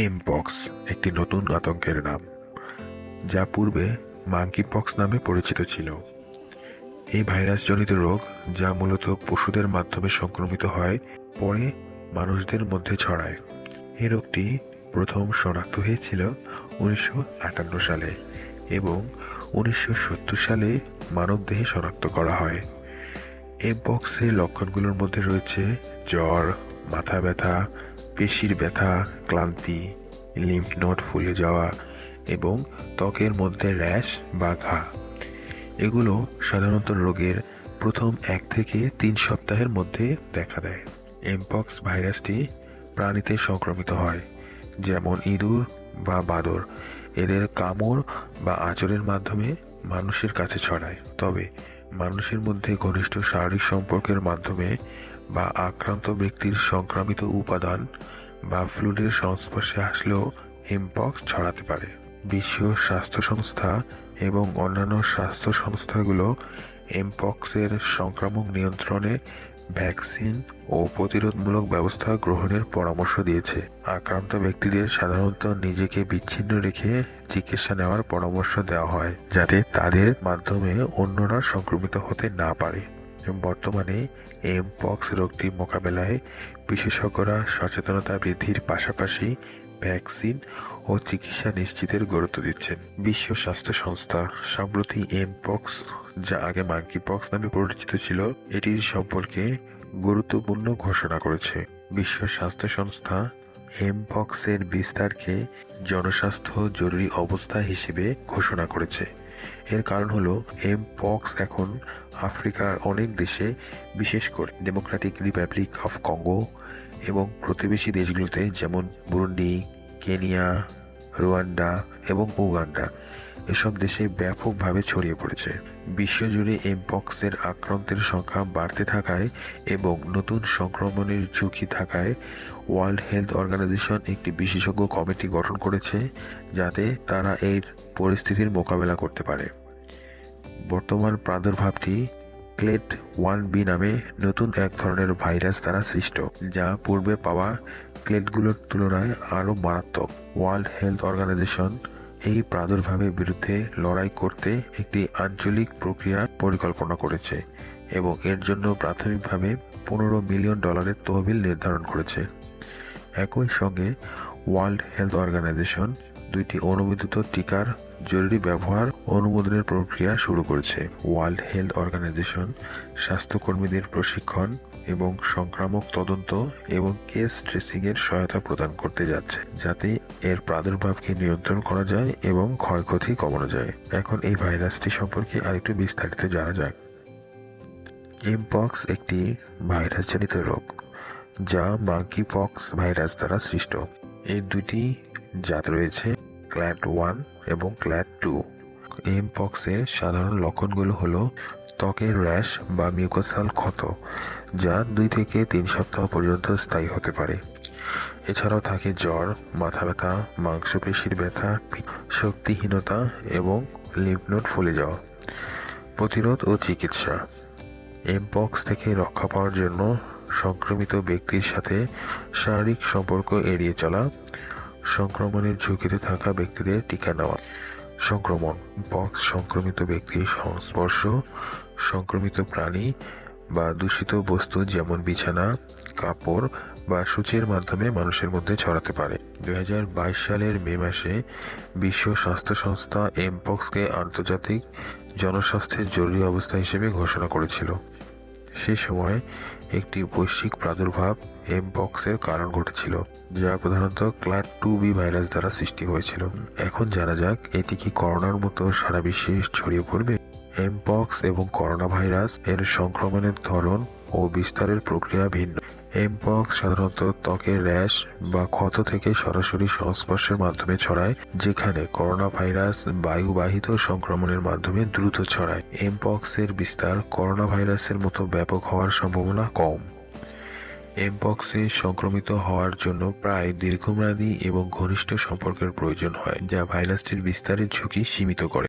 Mpox একটি নতুন আতঙ্কের নাম, যা পূর্বে মাঙ্কিপক্স নামে পরিচিত ছিল। এই ভাইরাসজনিত রোগ, যা মূলত পশুদের মাধ্যমে সংক্রমিত হয়, পরে মানুষদের মধ্যে ছড়ায়। এই রোগটি প্রথম শনাক্ত হয়েছিল 1958 সালে এবং 1970 সালে মানবদেহে শনাক্ত করা হয়। এমপক্সের লক্ষণগুলোর মধ্যে রয়েছে জ্বর, মাথা ব্যথা, পেশির ব্যথা, ক্লান্তি, লিম্ফ নোড ফুলে যাওয়া এবং ত্বকের মধ্যে র্যাশ বা ঘা। এগুলো সাধারণত রোগের প্রথম 1 থেকে 3 সপ্তাহের মধ্যে দেখা দেয়। এমপক্স ভাইরাসটি প্রাণীতে সংক্রমিত হয়, যেমন ইঁদুর বা বাদর। এদের কামড় বা আঁচড়ের মাধ্যমে মানুষের কাছে ছড়ায়। তবে মানুষের মধ্যে ঘনিষ্ঠ শারীরিক সম্পর্কের মাধ্যমে বা আক্রান্ত ব্যক্তির সংক্রামিত উপাদান বা ফ্লুইডের সংস্পর্শে আসলেও এমপক্স ছড়াতে পারে। বিশ্ব স্বাস্থ্য সংস্থা এবং অন্যান্য স্বাস্থ্য সংস্থাগুলো এমপক্সের সংক্রামক নিয়ন্ত্রণে ভ্যাকসিন ও প্রতিরোধমূলক ব্যবস্থা গ্রহণের পরামর্শ দিয়েছে। আক্রান্ত ব্যক্তিদের সাধারণত নিজেকে বিচ্ছিন্ন রেখে চিকিৎসা নেওয়ার পরামর্শ দেওয়া হয়, যাতে তাদের মাধ্যমে অন্যরা সংক্রমিত হতে না পারে। বর্তমানে এমপক্স রোগটি মোকাবেলায় বিশেষজ্ঞরা সচেতনতা বৃদ্ধির পাশাপাশি ভ্যাকসিন ও চিকিৎসা নিশ্চিতের গুরুত্ব দিচ্ছেন। বিশ্ব স্বাস্থ্য সংস্থা সম্প্রতি এমপক্স, যা আগে মাঙ্কিপক্স নামে পরিচিত ছিল, এটির সম্পর্কে গুরুত্বপূর্ণ ঘোষণা করেছে। বিশ্ব স্বাস্থ্য সংস্থা এমপক্সের বিস্তারকে জনস্বাস্থ্য জরুরি অবস্থা হিসেবে ঘোষণা করেছে। এর কারণ হলো এমপক্স এখন আফ্রিকার অনেক দেশে, বিশেষ করে ডেমোক্রেটিক রিপাবলিক অফ কঙ্গো এবং প্রতিবেশী দেশগুলোতে যেমন বুরুন্ডি, কেনিয়া, রুয়ান্ডা এবং উগান্ডা, এসব দেশে ব্যাপকভাবে ছড়িয়ে পড়েছে। বিশ্বজুড়ে এমপক্সের আক্রান্তের সংখ্যা বাড়তে থাকায় এবং নতুন সংক্রমণের ঝুঁকি থাকায় ওয়ার্ল্ড হেলথ অর্গানাইজেশন একটি বিশেষজ্ঞ কমিটি গঠন করেছে, যাতে তারা এই পরিস্থিতির মোকাবেলা করতে পারে। বর্তমান প্রাদুর্ভাবটি ক্লেড 1b নামে নতুন এক ধরনের ভাইরাস দ্বারা সৃষ্ট, যা পূর্বে পাওয়া ক্লেডগুলোর তুলনায় আরও মারাত্মক। ওয়ার্ল্ড হেলথ অর্গানাইজেশন এই প্রাদুর্ভাবের বিরুদ্ধে লড়াই করতে একটি আঞ্চলিক প্রক্রিয়ার পরিকল্পনা করেছে এবং এর জন্য প্রাথমিকভাবে $15 মিলিয়ন তহবিল নির্ধারণ করেছে। একই সঙ্গে ওয়ার্ল্ড হেলথ অর্গানাইজেশন 2টি অনুমোদিত টিকার জরুরি ব্যবহার অনুমোদনের প্রক্রিয়া শুরু করেছে। ওয়ার্ল্ড হেলথ অর্গানাইজেশন স্বাস্থ্যকর্মীদের প্রশিক্ষণ এবং সংক্রামক তদন্ত এবং কেস ট্রেসিংয়ের সহায়তা প্রদান করতে যাচ্ছে, যাতে এর প্রাদুর্ভাবকে নিয়ন্ত্রণ করা যায় এবং ক্ষয়ক্ষতি কমানো যায়। এখন এই ভাইরাসটি সম্পর্কে আরেকটু বিস্তারিত জানা যাক। এমপক্স একটি ভাইরাসজনিত রোগ, যা মাঙ্কিপক্স ভাইরাস দ্বারা সৃষ্ট। এর 2টি জাত রয়েছে, ক্ল্যাড 1 এবং ক্ল্যাড 2। এমপক্সের সাধারণ লক্ষণগুলো হলো ত্বকের র্যাশ বা মিউকোসাল ক্ষত, যা 2 থেকে 3 সপ্তাহ পর্যন্ত স্থায়ী হতে পারে। এছাড়াও থাকে জ্বর, মাথা ব্যথা, মাংসপেশির ব্যথা, শক্তিহীনতা এবং লিম্ফ নোড ফুলে যাওয়া। প্রতিরোধ ও চিকিৎসা। এমপক্স থেকে রক্ষা পাওয়ার জন্য সংক্রমিত ব্যক্তির সাথে শারীরিক সম্পর্ক এড়িয়ে চলা, সংক্রমণের ঝুঁকিতে থাকা ব্যক্তিদের টিকা নেওয়া। সংক্রমণ। পক্স সংক্রমিত ব্যক্তির সংস্পর্শ সংক্রমিত প্রাণী বা দূষিত বস্তু যেমন বিছানা, কাপড় বা সূচের মাধ্যমে মানুষের মধ্যে ছড়াতে পারে। 2022 সালের মে মাসে বিশ্ব স্বাস্থ্য সংস্থা এমপক্সকে আন্তর্জাতিক জনস্বাস্থ্যের জরুরি অবস্থা হিসেবে ঘোষণা করেছিল। সে সময় একটি বৈশ্বিক প্রাদুর্ভাব এমপক্সের কারণ ঘটেছিল, যা প্রধানত ক্ল্যাড 2b ভাইরাস দ্বারা সৃষ্টি হয়েছিল। এখন জানা যাক, এটি কি করোনার মতো সারা বিশ্বে ছড়িয়ে পড়বে? এমপক্স এবং করোনা ভাইরাস এর সংক্রমণের ধরন ও বিস্তারের প্রক্রিয়া ভিন্ন। এমপক্স সাধারণত ত্বকের র্যাশ বা ক্ষত থেকে সরাসরি সংস্পর্শের মাধ্যমে ছড়ায়, যেখানে করোনা ভাইরাস বায়ুবাহিত সংক্রমণের মাধ্যমে দ্রুত ছড়ায়। এমপক্সের বিস্তার করোনা ভাইরাসের মতো ব্যাপক হওয়ার সম্ভাবনা কম। এমপক্সে সংক্রমিত হওয়ার জন্য প্রায় দীর্ঘমেয়াদী এবং ঘনিষ্ঠ সম্পর্কের প্রয়োজন হয়, যা ভাইরাসটির বিস্তারের ঝুঁকি সীমিত করে।